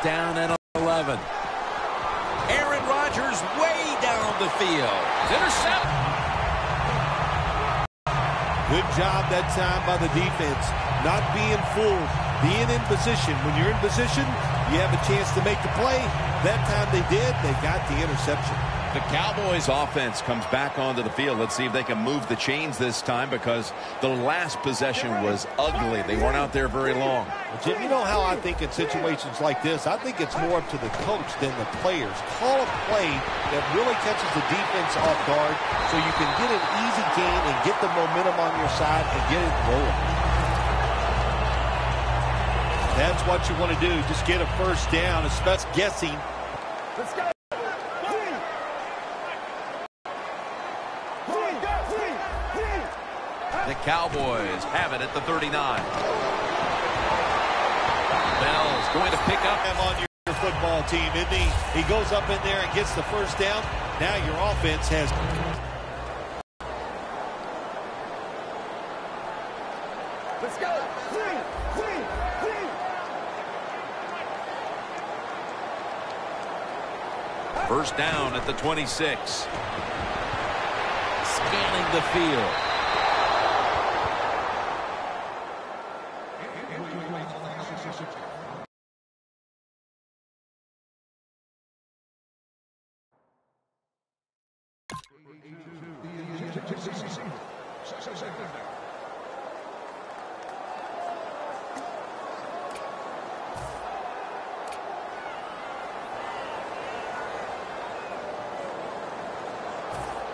down and 11. Aaron Rodgers way down the field. Intercept. Good job that time by the defense. Not being fooled. Being in position. When you're in position, you have a chance to make the play. That time they did. They got the interception. The Cowboys offense comes back onto the field. Let's see if they can move the chains this time, because the last possession was ugly. They weren't out there very long. Well, Jim, you know how I think in situations like this, I think it's more up to the coach than the players. Call a play that really catches the defense off guard so you can get an easy gain and get the momentum on your side and get it rolling. That's what you want to do. Just get a first down, especially guessing. Let's go. The Cowboys have it at the 39. Bell's going to pick up. On your football team, isn't he? He goes up in there and gets the first down. Now your offense has... Let's go. First down at the 26. Scanning the field.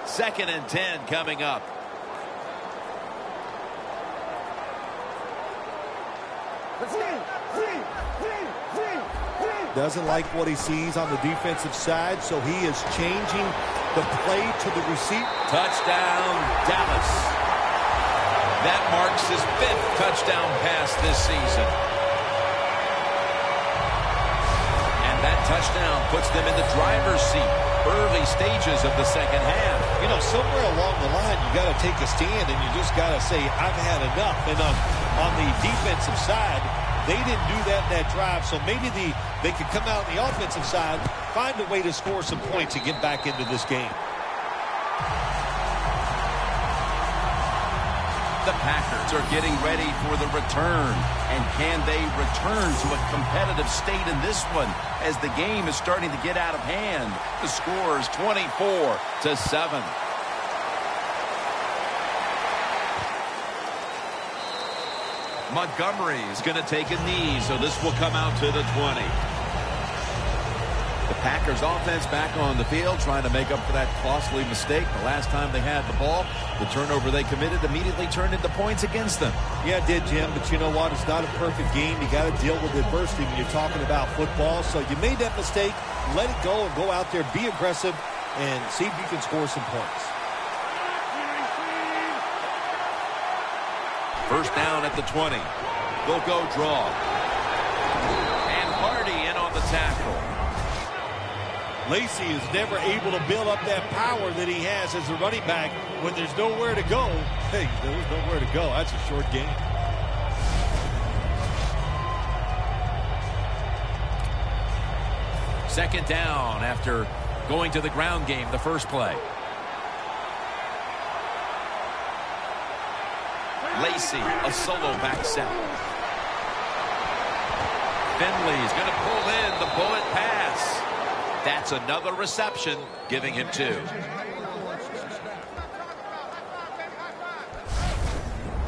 Second and 10 coming up. Doesn't like what he sees on the defensive side, so he is changing the play to the receiver. Touchdown, Dallas. That marks his 5th touchdown pass this season. And that touchdown puts them in the driver's seat. Early stages of the second half. You know, somewhere along the line, you got to take a stand and you just got to say, I've had enough. And on the defensive side, they didn't do that drive. So maybe they could come out on the offensive side, find a way to score some points and get back into this game. The Packers are getting ready for the return. And can they return to a competitive state in this one as the game is starting to get out of hand? The score is 24-7. Montgomery is going to take a knee, so this will come out to the 20. The Packers offense back on the field trying to make up for that costly mistake. The last time they had the ball, the turnover they committed immediately turned into points against them. Yeah, it did, Jim, but you know what? It's not a perfect game. You got to deal with adversity when you're talking about football. So you made that mistake, let it go and go out there, be aggressive, and see if you can score some points. First down at the 20. They'll go draw. And Hardy in on the tackle. Lacy is never able to build up that power that he has as a running back when there's nowhere to go. Hey, there's nowhere to go. That's a short game. Second down after going to the ground game the first play. Lacy, a solo back set. Finley's going to pull in the bullet pass. That's another reception, giving him 2.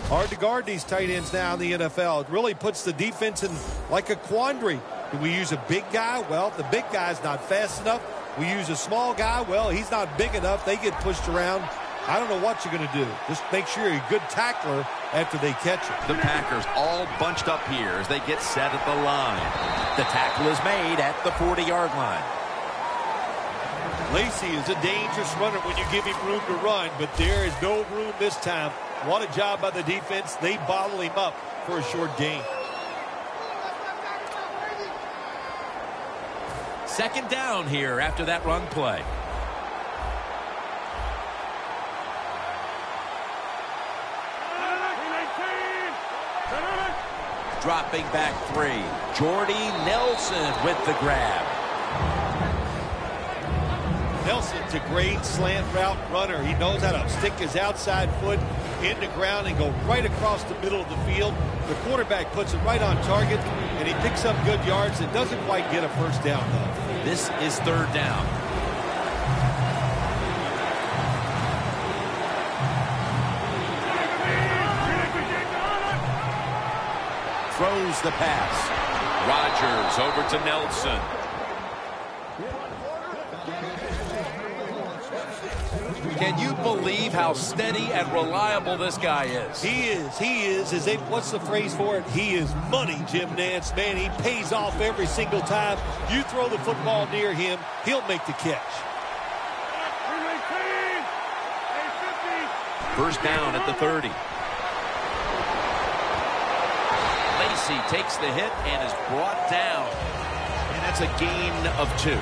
Hard to guard these tight ends now in the NFL. It really puts the defense in like a quandary. Do we use a big guy? Well, the big guy's not fast enough. We use a small guy. Well, he's not big enough. They get pushed around. I don't know what you're going to do. Just make sure you're a good tackler after they catch it. The Packers all bunched up here as they get set at the line. The tackle is made at the 40-yard line. Lacy is a dangerous runner when you give him room to run, but there is no room this time. What a job by the defense. They bottle him up for a short gain. Second down here after that run play. dropping back 3. Jordy Nelson with the grab. Nelson's a great slant route runner. He knows how to stick his outside foot in the ground and go right across the middle of the field. The quarterback puts it right on target, and he picks up good yards and doesn't quite get a first down, though. This is 3rd down. Throws the pass. Rodgers over to Nelson. Can you believe how steady and reliable this guy is? He is. What's the phrase for it? He is money, Jim Nance. Man, he pays off every single time. You throw the football near him, he'll make the catch. First down at the 30. Lacy takes the hit and is brought down. And that's a gain of 2.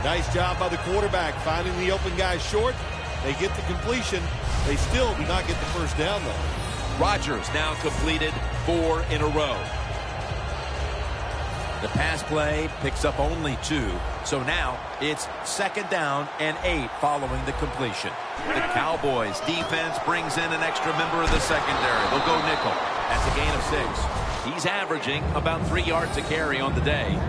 Nice job by the quarterback finding the open guy short. They get the completion. They still do not get the first down, though. Rodgers now completed 4 in a row. The pass play picks up only 2. So now it's 2nd down and 8 following the completion. The Cowboys defense brings in an extra member of the secondary. They'll go nickel. That's a gain of 6. He's averaging about 3 yards a carry on the day.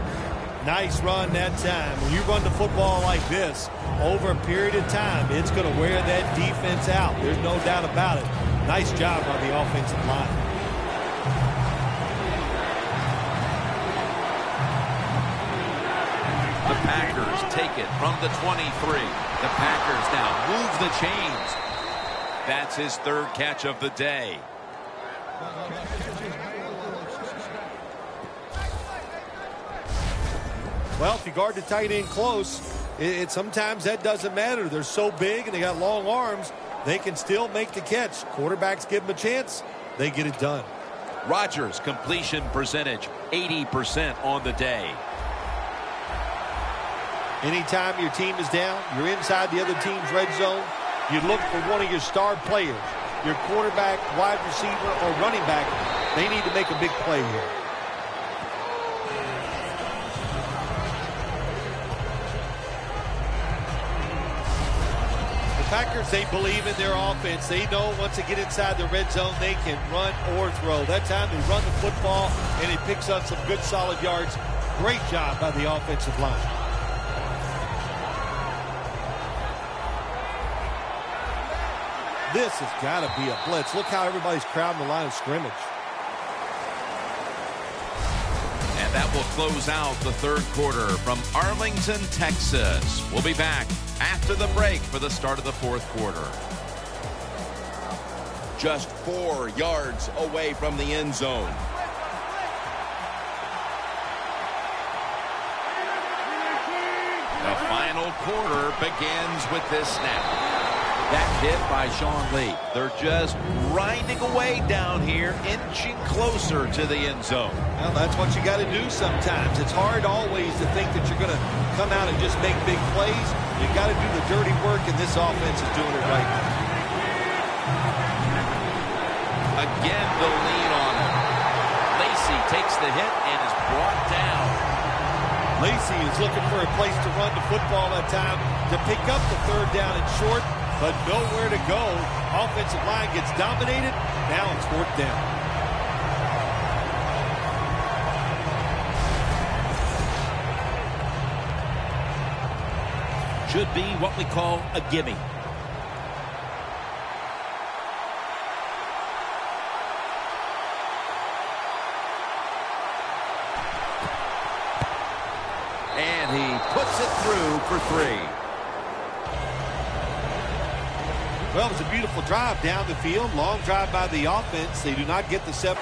Nice run that time. When you run the football like this over a period of time, it's going to wear that defense out. There's no doubt about it. Nice job on the offensive line. The Packers take it from the 23. The Packers now move the chains. That's his 3rd catch of the day. Well, if you guard the tight end close, sometimes that doesn't matter. They're so big and they got long arms, they can still make the catch. Quarterbacks give them a chance, they get it done. Rodgers' completion percentage, 80% on the day. Anytime your team is down, you're inside the other team's red zone, you look for one of your star players, your quarterback, wide receiver, or running back. They need to make a big play here. Packers, they believe in their offense. They know once they get inside the red zone, they can run or throw. That time they run the football, and it picks up some good solid yards. Great job by the offensive line. This has got to be a blitz. Look how everybody's crowding the line of scrimmage. And that will close out the 3rd quarter from Arlington, Texas. We'll be back after the break for the start of the 4th quarter. Just 4 yards away from the end zone. The final quarter begins with this snap. That hit by Sean Lee. They're just grinding away down here, inching closer to the end zone. Well, that's what you got to do sometimes. It's hard always to think that you're going to come out and just make big plays. You got to do the dirty work, and this offense is doing it right now. Again, the lead on him. Lacy takes the hit and is brought down. Lacy is looking for a place to run the football that time to pick up the 3rd down and short, but nowhere to go. Offensive line gets dominated. Now it's 4th down. Should be what we call a gimme. And he puts it through for 3. Well, it was a beautiful drive down the field. Long drive by the offense. They do not get the 7.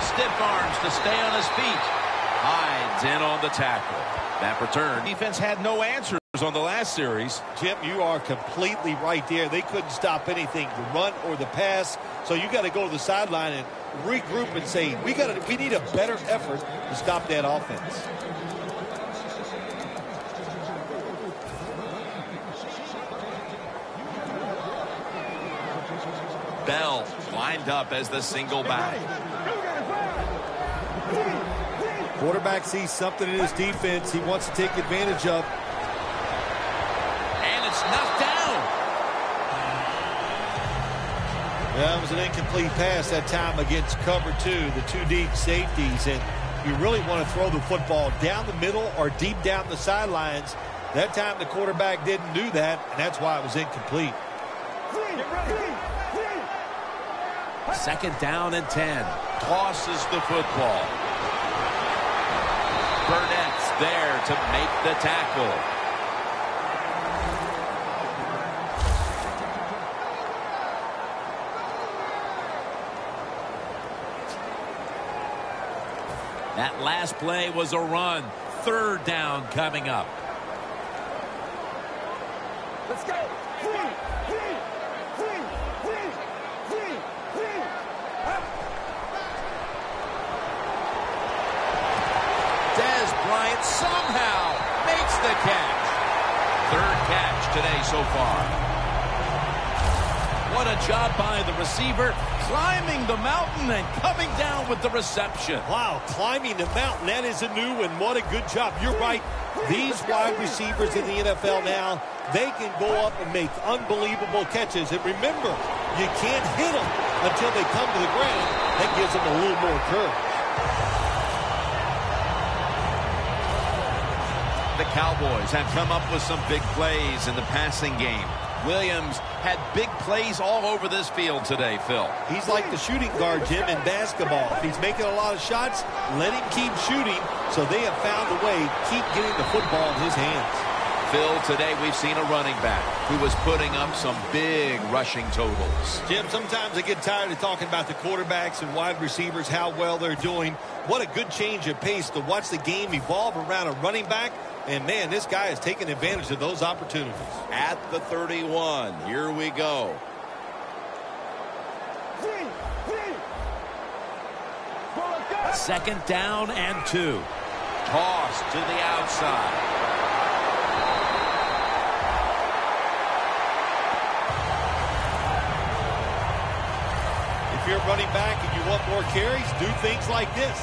Stiff arms to stay on his feet. Hides in on the tackle. That return. Defense had no answers on the last series. Jim, you are completely right there. They couldn't stop anything, the run or the pass. So you got to go to the sideline and regroup and say, we need a better effort to stop that offense. Bell lined up as the single back. Quarterback sees something in his defense he wants to take advantage of. And it's knocked down. That was an incomplete pass that time against cover two, the two deep safeties. And you really want to throw the football down the middle or deep down the sidelines. That time the quarterback didn't do that, and that's why it was incomplete. Second down and 10. Tosses the football. Burnett's there to make the tackle. That last play was a run. Third down coming up. Let's go. Dez Bryant somehow makes the catch. Third catch today so far. What a job by the receiver, climbing the mountain and coming down with the reception. Wow, climbing the mountain, that is a new one. What a good job. You're right. These wide receivers in the NFL now, they can go up and make unbelievable catches. And remember, you can't hit them until they come to the ground. That gives them a little more courage. The Cowboys have come up with some big plays in the passing game. Williams had big plays all over this field today, Phil. He's like the shooting guard, Jim, in basketball. If he's making a lot of shots, let him keep shooting. So they have found a way to keep getting the football in his hands. Phil, today we've seen a running back who was putting up some big rushing totals. Jim, sometimes I get tired of talking about the quarterbacks and wide receivers, how well they're doing. What a good change of pace to watch the game evolve around a running back. And, man, this guy is taking advantage of those opportunities. At the 31, here we go. Second down and 2. Toss to the outside. If you're running back and you want more carries, do things like this.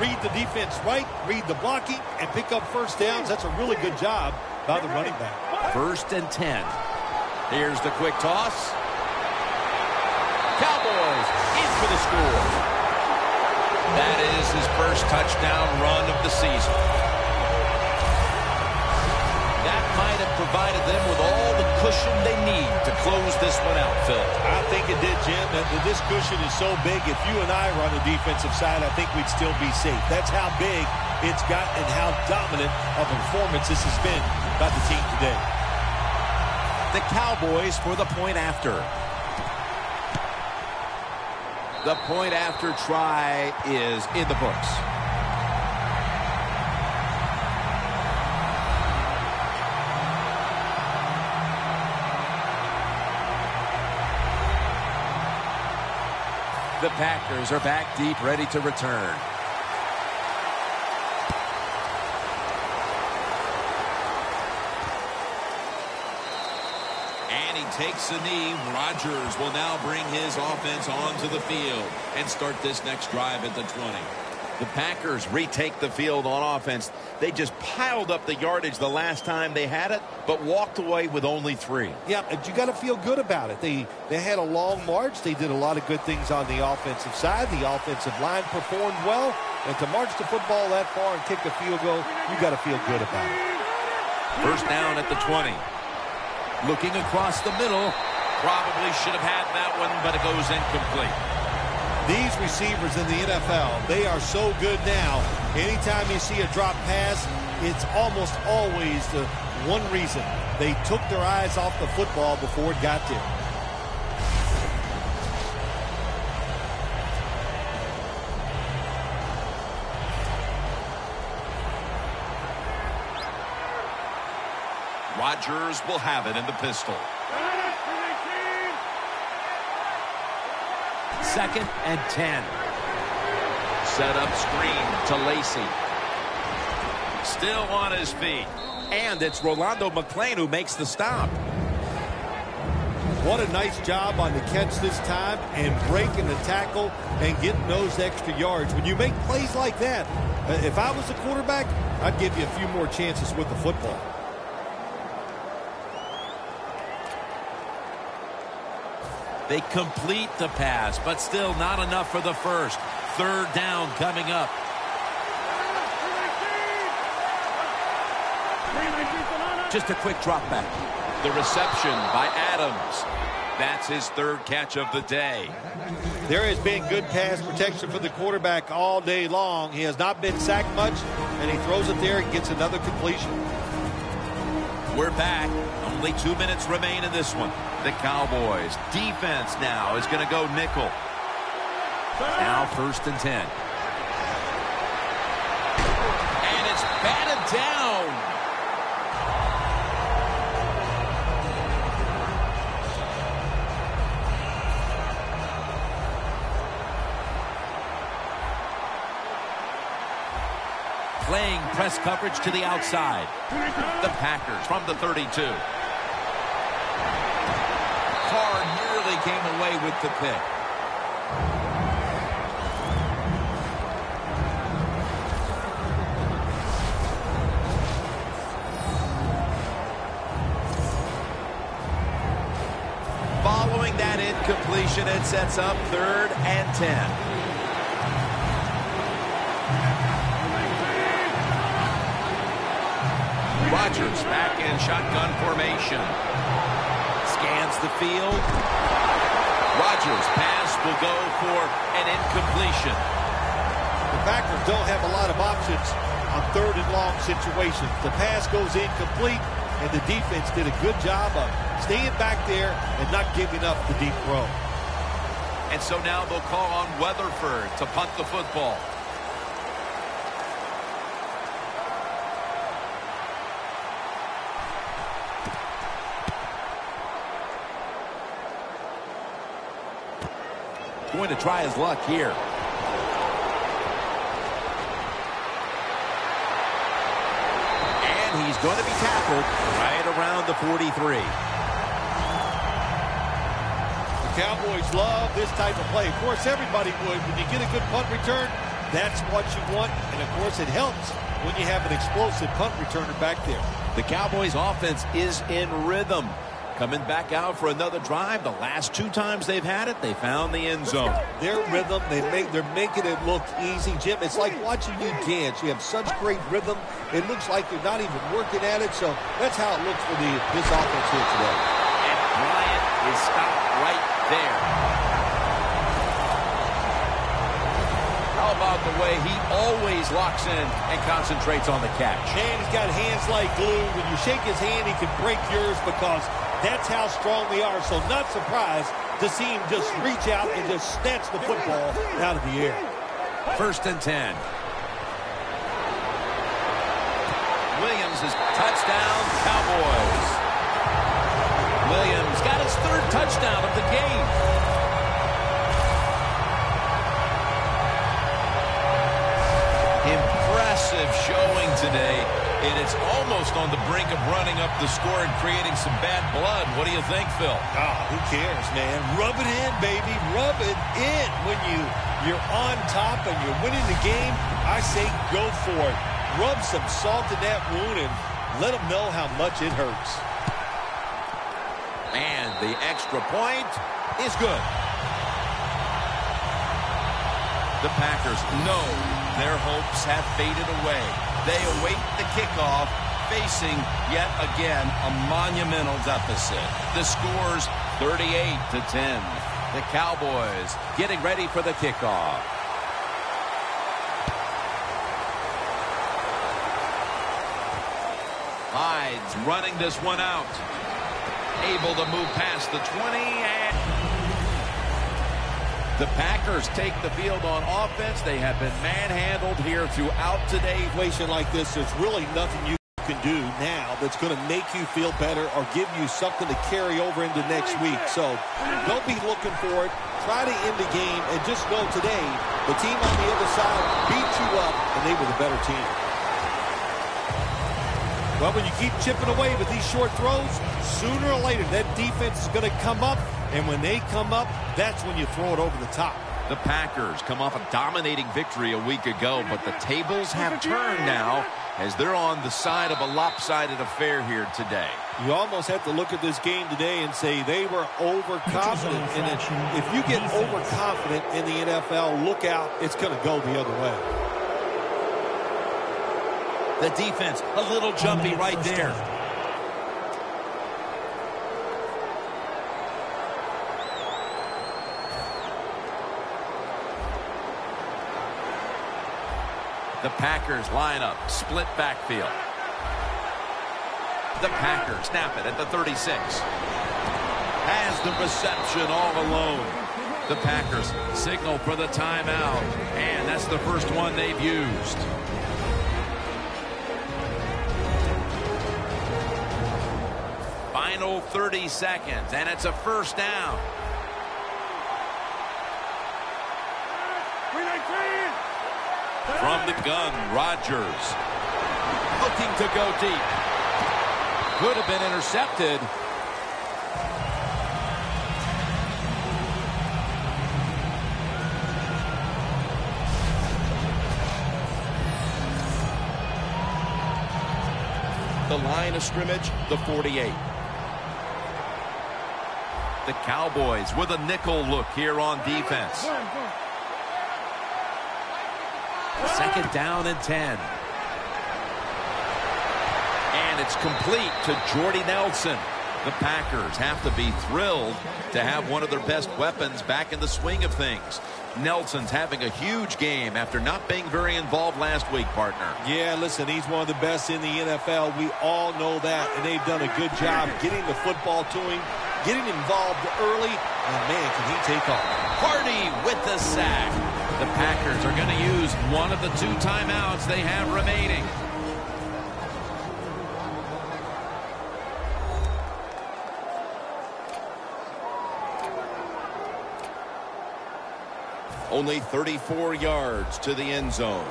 Read the defense right, read the blocking, and pick up first downs. That's a really good job by the running back. First and 10. Here's the quick toss. Cowboys in for the score. That is his first touchdown run of the season. That might have provided them with all the cushion they need to close this one out, Phil. I think it did, Jim. This cushion is so big, if you and I were on the defensive side, I think we'd still be safe. That's how big it's gotten and how dominant of a performance this has been by the team today. The Cowboys for the point after. The point after try is in the books. The Packers are back deep, ready to return. And he takes a knee. Rodgers will now bring his offense onto the field and start this next drive at the 20. The Packers retake the field on offense. They just piled up the yardage the last time they had it, but walked away with only 3. Yeah, but you got to feel good about it. They had a long march. They did a lot of good things on the offensive side. The offensive line performed well. And to march the football that far and kick a field goal, you got to feel good about it. First down at the 20. Looking across the middle. Probably should have had that one, but it goes incomplete. These receivers in the NFL, they are so good now. Anytime you see a drop pass, it's almost always the one reason. They took their eyes off the football before it got there. Rodgers will have it in the pistol. Second and 10. Set up screen to Lacy. Still on his feet. And it's Rolando McClain who makes the stop. What a nice job on the catch this time and breaking the tackle and getting those extra yards. When you make plays like that, if I was the quarterback, I'd give you a few more chances with the football. They complete the pass, but still not enough for the first. Third down coming up. Just a quick drop back. The reception by Adams. That's his third catch of the day. There has been good pass protection for the quarterback all day long. He has not been sacked much, and he throws it there and gets another completion. We're back. Only 2 minutes remain in this one. The Cowboys defense now is going to go nickel. Now 1st and 10. And it's batted down. Playing press coverage to the outside. The Packers from the 32. Carr nearly came away with the pick. Following that incompletion, it sets up 3rd and 10. Rodgers back in shotgun formation. Scans the field. Rodgers' pass will go for an incompletion. The Packers don't have a lot of options on 3rd and long situations. The pass goes incomplete, and the defense did a good job of staying back there and not giving up the deep throw. And so now they'll call on Weatherford to punt the football. Going to try his luck here. And he's going to be tackled right around the 43. The Cowboys love this type of play. Of course, everybody would. When you get a good punt return, that's what you want. And, of course, it helps when you have an explosive punt returner back there. The Cowboys' offense is in rhythm. Coming back out for another drive. The last 2 times they've had it, they found the end zone. Their rhythm, they're making it look easy, Jim. It's like watching you dance. You have such great rhythm. It looks like you're not even working at it. So that's how it looks for this offense here today. And Bryant is stopped right there. How about the way he always locks in and concentrates on the catch? Man, he's got hands like glue. When you shake his hand, he can break yours because that's how strong they are. So not surprised to see him just reach out and just snatch the football out of the air. 1st and 10. Williams is touchdown, Cowboys. Williams got his 3rd touchdown of the game. Impressive showing today. And it's almost on the brink of running up the score and creating some bad blood. What do you think, Phil? Oh, who cares, man? Rub it in, baby. Rub it in. When you're on top and you're winning the game, I say go for it. Rub some salt in that wound and let them know how much it hurts. And the extra point is good. The Packers know their hopes have faded away. They await the kickoff, facing yet again a monumental deficit. The score's 38-10. The Cowboys getting ready for the kickoff. Hyde's running this one out. Able to move past the 20 and the Packers take the field on offense. They have been manhandled here throughout today. Situation like this, there's really nothing you can do now that's going to make you feel better or give you something to carry over into next week. So don't be looking for it. Try to end the game and just know today the team on the other side beat you up and they were the better team. Well, when you keep chipping away with these short throws, sooner or later that defense is going to come up, and when they come up, that's when you throw it over the top. The Packers come off a dominating victory a week ago, but the tables have turned now as they're on the side of a lopsided affair here today. You almost have to look at this game today and say they were overconfident. And if you get overconfident in the NFL, look out, it's going to go the other way. The defense, a little jumpy right there. The Packers line up, split backfield. The Packers snap it at the 36. Has the reception all alone. The Packers signal for the timeout, and that's the first one they've used. Final 30 seconds, and it's a first down. From the gun, Rodgers looking to go deep. Could have been intercepted. The line of scrimmage, the 48. The Cowboys with a nickel look here on defense. Second down and 10. And it's complete to Jordy Nelson. The Packers have to be thrilled to have one of their best weapons back in the swing of things. Nelson's having a huge game after not being very involved last week, partner. Yeah, listen, he's one of the best in the NFL. We all know that, and they've done a good job getting the football to him, getting involved early, and man, can he take off. Hardy with the sack. The Packers are going to use one of the 2 timeouts they have remaining. Only 34 yards to the end zone.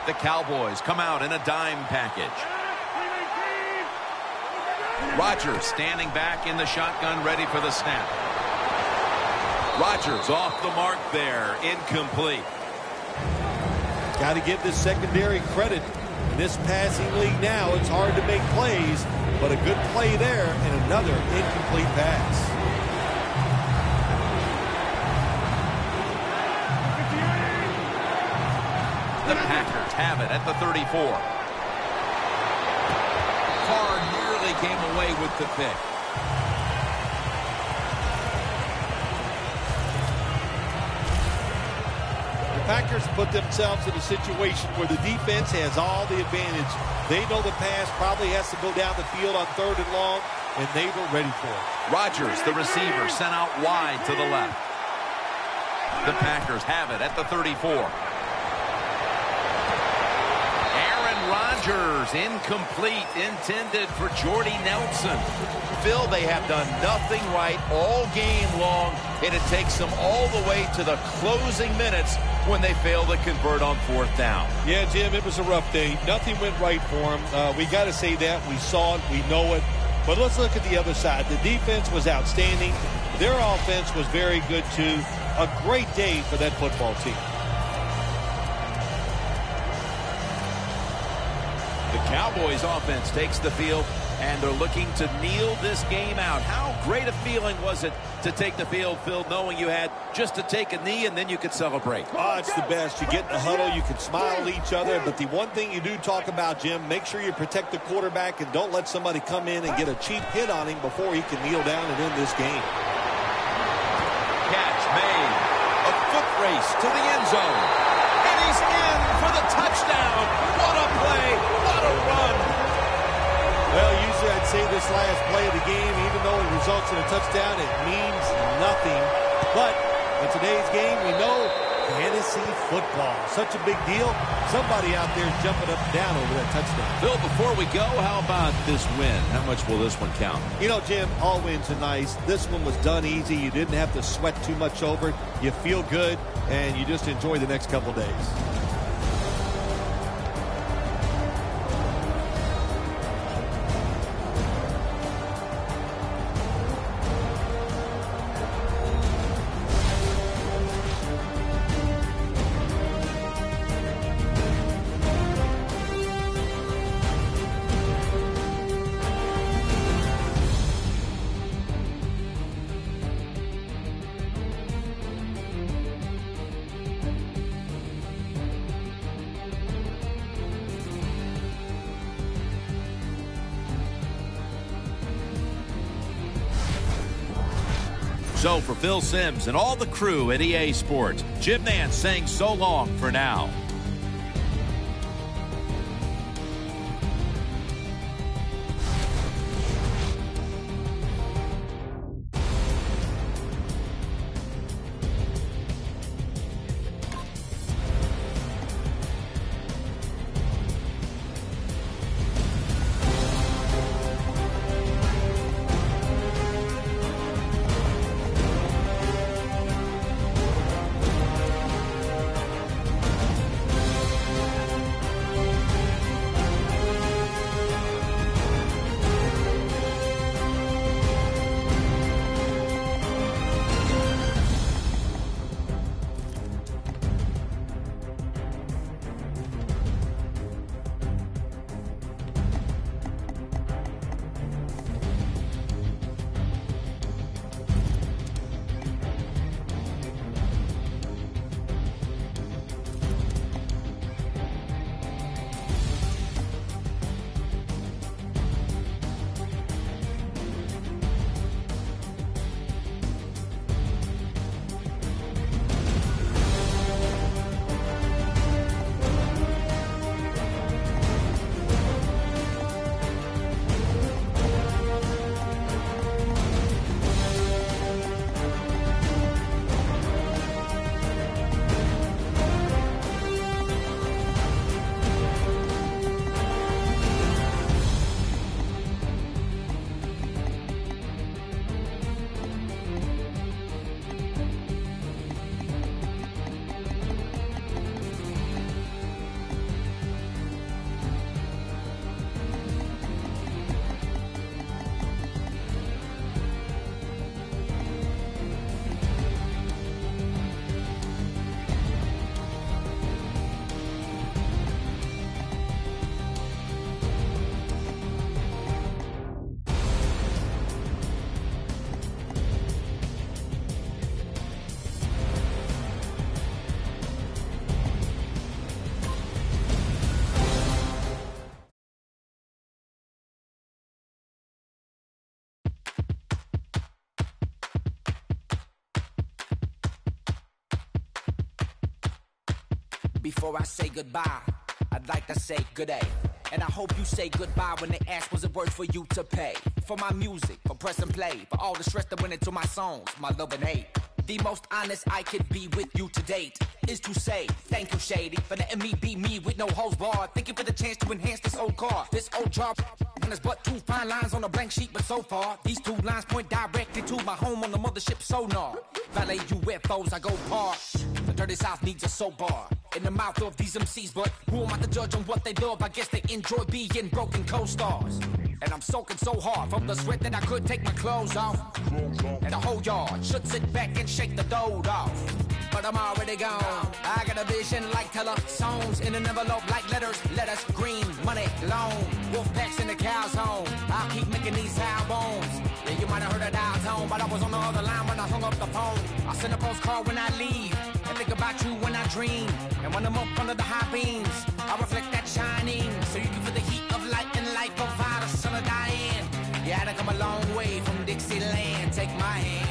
The Cowboys come out in a dime package. Rodgers standing back in the shotgun, ready for the snap. Rodgers off the mark there, incomplete. Got to give this secondary credit. In this passing league now, it's hard to make plays, but a good play there and another incomplete pass. The Packers have it at the 34. Carr nearly came away with the pick. The Packers put themselves in a situation where the defense has all the advantage. They know the pass probably has to go down the field on 3rd and long, and they were ready for it. Rodgers, the receiver, sent out wide to the left. The Packers have it at the 34. Rodgers, incomplete, intended for Jordy Nelson. Phil, they have done nothing right all game long, and it takes them all the way to the closing minutes when they fail to convert on 4th down. Yeah, Jim, it was a rough day. Nothing went right for them. We got to say that. We saw it. We know it. But let's look at the other side. The defense was outstanding. Their offense was very good, too. A great day for that football team. The Cowboys offense takes the field, and they're looking to kneel this game out. How great a feeling was it to take the field, Phil, knowing you had just to take a knee and then you could celebrate? Oh, it's the best. You get in the huddle, you can smile at each other, but the one thing you do talk about, Jim, make sure you protect the quarterback and don't let somebody come in and get a cheap hit on him before he can kneel down and end this game. Catch made. A foot race to the end zone. And he's in for the touchdown. What a play. What a run. Well, usually I'd say this last play of the game, even though it results in a touchdown, it means nothing. But in today's game, we know fantasy football. Such a big deal. Somebody out there is jumping up and down over that touchdown. Phil, before we go, how about this win? How much will this one count? You know, Jim, all wins are nice. This one was done easy. You didn't have to sweat too much over it. You feel good, and you just enjoy the next couple days. So for Phil Simms and all the crew at EA Sports, Jim Nantz saying so long for now. Before I say goodbye, I'd like to say good day. And I hope you say goodbye when they ask was it worth for you to pay. For my music, for press and play, for all the stress that went into my songs, my love and hate. The most honest I could be with you to date is to say thank you, Shady, for letting me be me with no holds barred. Thank you for the chance to enhance this old car, this old jar. And there's but two fine lines on a blank sheet, but so far these two lines point directly to my home on the mothership sonar. Valet UFOs, I go par. The dirty South needs a soap bar in the mouth of these MCs, but who am I to judge on what they love? I guess they enjoy being broken co-stars. And I'm soaking so hard from the sweat that I could take my clothes off. And the whole yard should sit back and shake the dough off. But I'm already gone. I got a vision like songs in an envelope like letters green, money, loan. Wolf packs in the cow's home. I'll keep making these albums. Yeah, you might have heard a dial tone, but I was on the other line when I hung up the phone. I send a postcard when I leave and think about you when I dream. And when I'm up under the high beams, I reflect that shining, so you can feel the heat of light and light provide a son of Diane. Yeah, I come a long way from Dixieland. Take my hand.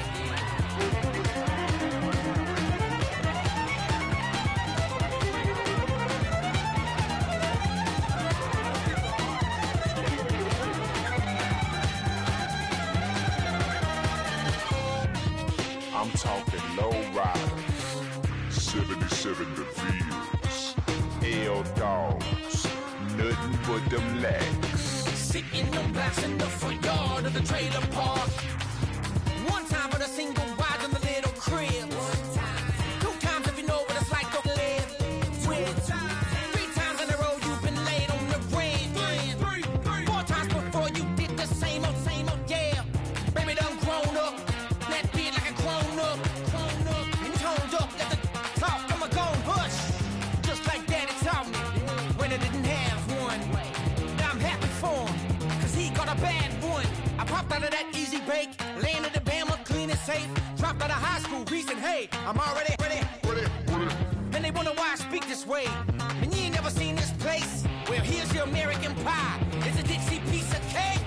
I'm talking low riders, 77 DeVille's, L dogs, nothing but them legs. Sitting on blocks in the front yard of the trailer park. One time for the single wide in the little crib. Two times if you know what it's like to live with. Three times in a row you've been laid on the rim. Four times before you did the same old, yeah. Baby done grown up. That beard like a grown up. And toned up, let the talk, I'ma go and hush. Just like Daddy taught me when I didn't have one. Now I'm happy for him, cause he got a bad one. I popped out of that easy bake, landed in Bama, clean and safe. Dropped out of high school, reason, hey, I'm already ready. And they wonder why I speak this way. And you ain't never seen this place. Well, here's your American pie. It's a Dixie piece of cake.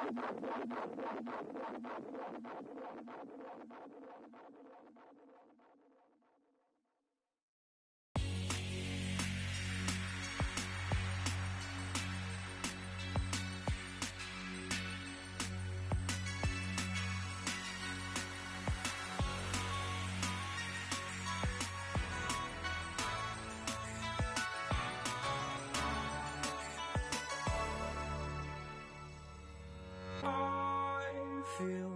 I feel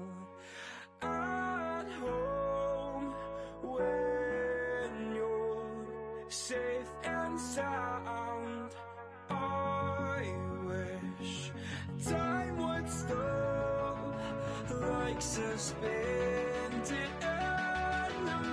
at home when you're safe and sound. I wish time would stop like suspended animation.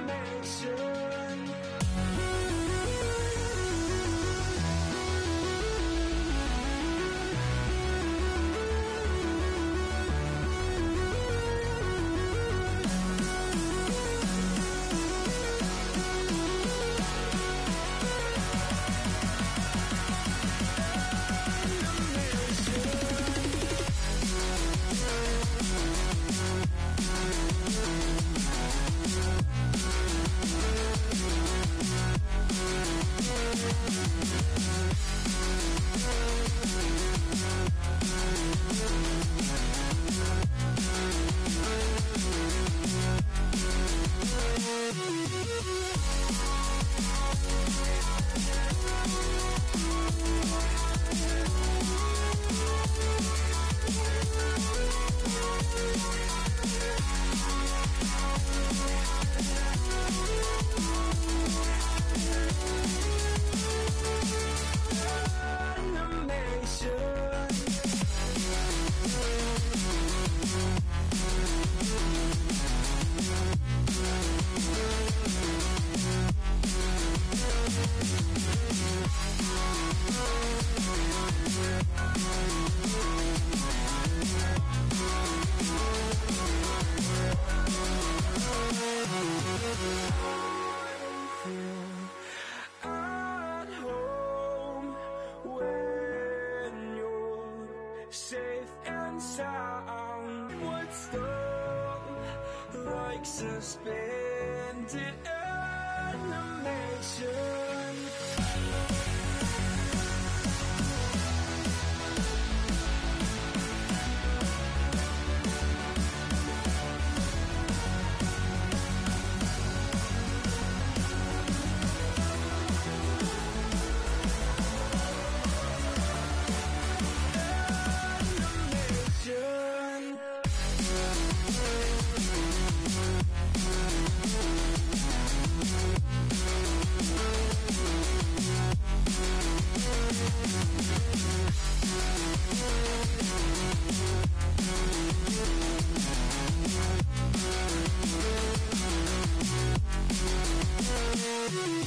Safe and sound would stop like suspended animation. We'll be right back.